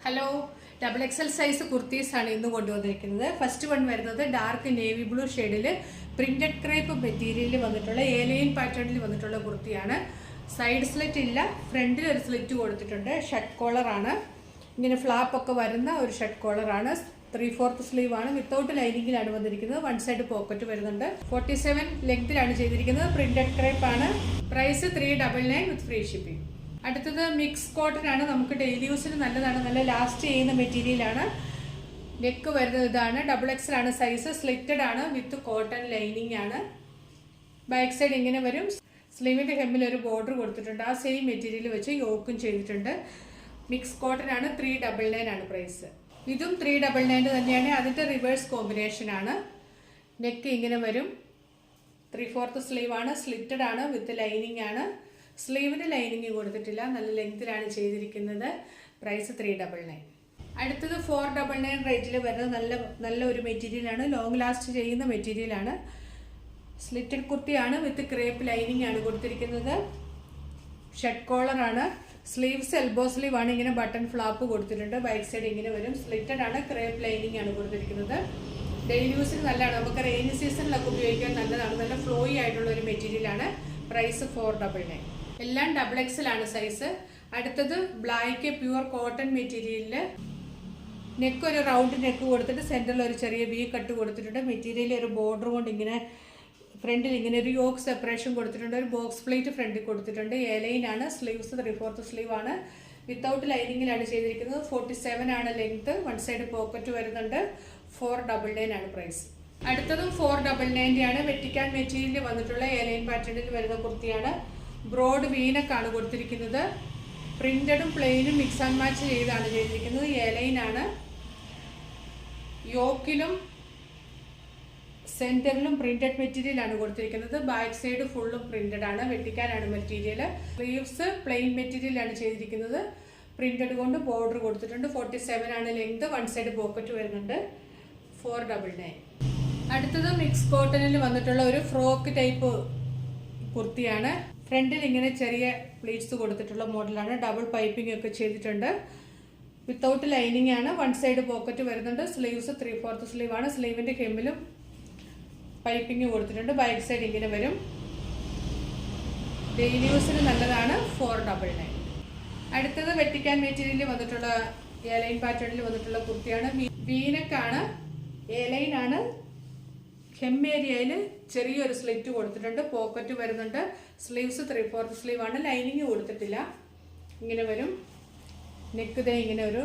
Hello, double XL size കുർത്തീസാണ് ഇന്ന് കൊണ്ടുവന്നിരിക്കുന്നത്. First one വരുന്നത് ഡാർക്ക് നേവി ബ്ലൂ ഷെയ്ഡിൽ പ്രിന്റഡ് ക്രേപ്പ് മെറ്റീരിയലിൽ വന്നിട്ടുള്ള ഏലൈൻ പാറ്റേണിൽ വന്നിട്ടുള്ള കുർത്തിയാണ്. സൈഡ് സ്ലിറ്റ് ഇല്ല, ഫ്രണ്ടിൽ ഒരു സ്ലിറ്റ് കൊടുത്തിട്ടുണ്ട്. ഷർട്ട് കോളറാണ്, ഇങ്ങനെ ഫ്ലാപ്പ് ഒക്കെ വരുന്ന ഒരു ഷർട്ട് കോളറാണ്. 3/4 സ്ലീവ് ആണ്, വിത്തൗട്ട് ലൈനിങ്ങിലാണ് വന്നിരിക്കുന്നത്. വൺ സൈഡ് പോക്കറ്റ് വരുന്നുണ്ട്. 47 ലെങ്തിലാണ് ചെയ്തിരിക്കുന്നത്. പ്രിന്റഡ് ക്രേപ്പ് ആണ്. Price 399 with free shipping. അടുത്തത് മിക്സ് കോട്ടൺ ആണ്. നമുക്ക് ഡെയിലി യൂസിന് നല്ലതാണ്, നല്ല ലാസ്റ്റ് ചെയ്യുന്ന മെറ്റീരിയലാണ്. നെക്ക് വരുന്നത് ഇതാണ്. ഡബിൾ എക്സൽ ആണ് സൈസ്. സ്ലിറ്റഡ് ആണ് വിത്ത് കോട്ടൺ ലൈനിങ് ആണ്. ബാക്ക് സൈഡ് ഇങ്ങനെ വരും. സ്ലീവിന്റെ ഹെമ്മിൽ ഒരു ബോർഡർ കൊടുത്തിട്ടുണ്ട്. ആ സെയിം മെറ്റീരിയൽ വെച്ച് യോക്കും ചെയ്തിട്ടുണ്ട്. മിക്സ് കോട്ടൺ ആണ്. 399 ആണ് പ്രൈസ്. ഇതും 399 തന്നെയാണ്. അതിന്റെ റിവേഴ്സ് കോമ്പിനേഷൻ ആണ്. നെക്ക് ഇങ്ങനെ വരും. 3/4 സ്ലീവ് ആണ്. സ്ലിറ്റഡ് ആണ് വിത്ത് ലൈനിങ് ആണ്. സ്ലീവിന് ലൈനിങ് കൊടുത്തിട്ടില്ല, നല്ല ലെങ്തിലാണ് ചെയ്തിരിക്കുന്നത്. പ്രൈസ് 399. അടുത്തത് 499 റേറ്റിൽ വരുന്നത് നല്ല ഒരു മെറ്റീരിയലാണ്. ലോങ് ലാസ്റ്റ് ചെയ്യുന്ന മെറ്റീരിയലാണ്. സ്ലിറ്റഡ് കുർത്തിയാണ് വിത്ത് ക്രേപ്പ് ലൈനിങ് ആണ് കൊടുത്തിരിക്കുന്നത്. ഷർട്ട് കോളറാണ്. സ്ലീവ്സ് എൽബോ സ്ലീവ് ആണ്. ഇങ്ങനെ ബട്ടൺ ഫ്ലാപ്പ് കൊടുത്തിട്ടുണ്ട്. ബാക്ക് സൈഡ് ഇങ്ങനെ വരും. സ്ലിറ്റഡ് ആണ്, ക്രേപ്പ് ലൈനിങ് ആണ് കൊടുത്തിരിക്കുന്നത്. ഡെയിലി യൂസിന് നല്ലതാണ്. നമുക്ക് റെയിനി സീസണിലൊക്കെ ഉപയോഗിക്കാൻ നല്ലതാണ്. നല്ല ഫ്ലോയി ആയിട്ടുള്ള ഒരു മെറ്റീരിയലാണ്. പ്രൈസ് 499. എല്ലാം ഡബിൾ എക്സൽ ആണ് സൈസ്. അടുത്തത് ബ്ലാക്ക് പ്യുവർ കോട്ടൺ മെറ്റീരിയലില് നെക്ക് ഒരു റൗണ്ട് നെക്ക് കൊടുത്തിട്ട് സെന്ററിൽ ഒരു ചെറിയ വി കട്ട് കൊടുത്തിട്ടുണ്ട്. മെറ്റീരിയൽ ഒരു ബോർഡർ കൊണ്ട് ഇങ്ങനെ ഫ്രണ്ടിൽ ഇങ്ങനെ ഒരു യോക്ക് സെപ്പറേഷൻ കൊടുത്തിട്ടുണ്ട്. ഒരു ബോക്സ് പ്ലേറ്റ് ഫ്രണ്ടിൽ കൊടുത്തിട്ടുണ്ട്. എലൈൻ ആണ്. സ്ലീവ്സ് 3/4 സ്ലീവ് ആണ്. വിത്തൗട്ട് ലൈനിങ്ങിലാണ് ചെയ്തിരിക്കുന്നത്. 47 ആണ് ലെങ്ത്. വൺ സൈഡ് പോക്കറ്റ് വരുന്നുണ്ട്. 499 ആണ് പ്രൈസ്. അടുത്തതും 499 ആണ്. വെറ്റിക്കാൻ മെറ്റീരിയൽ വന്നിട്ടുള്ള എലൈൻ പാറ്റേണിൽ വരുന്ന കുർത്തിയാണ്. ബ്രോഡ് വീനക്കാണ് കൊടുത്തിരിക്കുന്നത്. പ്രിന്റഡും പ്ലെയിനും മിക്സ് ആൻഡ് മാച്ച് ചെയ്താണ് ചെയ്തിരിക്കുന്നത്. എലൈൻ ആണ്. യോക്കിലും സെന്ററിലും പ്രിന്റഡ് മെറ്റീരിയൽ ആണ് കൊടുത്തിരിക്കുന്നത്. ബാക്ക് സൈഡ് ഫുള്ളും പ്രിന്റഡ് ആണ്. വെട്ടിക്കാനാണ് മെറ്റീരിയൽ. സ്ലീവ്സ് പ്ലെയിൻ മെറ്റീരിയൽ ആണ് ചെയ്തിരിക്കുന്നത്. പ്രിന്റഡ് കൊണ്ട് ബോർഡർ കൊടുത്തിട്ടുണ്ട്. 47 ആണ് ലെങ്ത്. വൺ സൈഡ് പോക്കറ്റ് വരുന്നുണ്ട്. 499. അടുത്തത് മിക്സ് കോട്ടണിൽ വന്നിട്ടുള്ള ഒരു ഫ്രോക്ക് ടൈപ്പ് കുർത്തിയാണ്. ഫ്രണ്ടിൽ ഇങ്ങനെ ചെറിയ പ്ലീറ്റ്സ് കൊടുത്തിട്ടുള്ള മോഡലാണ്. ഡബിൾ പൈപ്പിംഗ് ഒക്കെ ചെയ്തിട്ടുണ്ട്. വിത്തൗട്ട് ലൈനിങ് ആണ്. വൺ സൈഡ് പോക്കറ്റ് വരുന്നുണ്ട്. സ്ലീവ്സ് 3/4 സ്ലീവ് ആണ്. സ്ലീവിന്റെ ഹെമ്മിലും പൈപ്പിംഗ് കൊടുത്തിട്ടുണ്ട്. ബാക്ക് സൈഡ് ഇങ്ങനെ വരും. ഡെയിലി യൂസിന് നല്ലതാണ്. 499. അടുത്തത് വെട്ടിക്കാൻ മെറ്റീരിയലിൽ വന്നിട്ടുള്ള എലൈൻ പാറ്റേണിൽ വന്നിട്ടുള്ള കുർത്തിയാണ്. വീനക്കാണ്. എലൈൻ ആണ്. ഹെം ഏരിയയിൽ ചെറിയൊരു സ്ലിറ്റ് കൊടുത്തിട്ടുണ്ട്. പോക്കറ്റ് വരുന്നുണ്ട്. സ്ലീവ്സ് 3/4 സ്ലീവ് ആണ്. ലൈനിങ് കൊടുത്തിട്ടില്ല. ഇങ്ങനെ വരും. നെക്ക് ദേ ഇങ്ങനെ ഒരു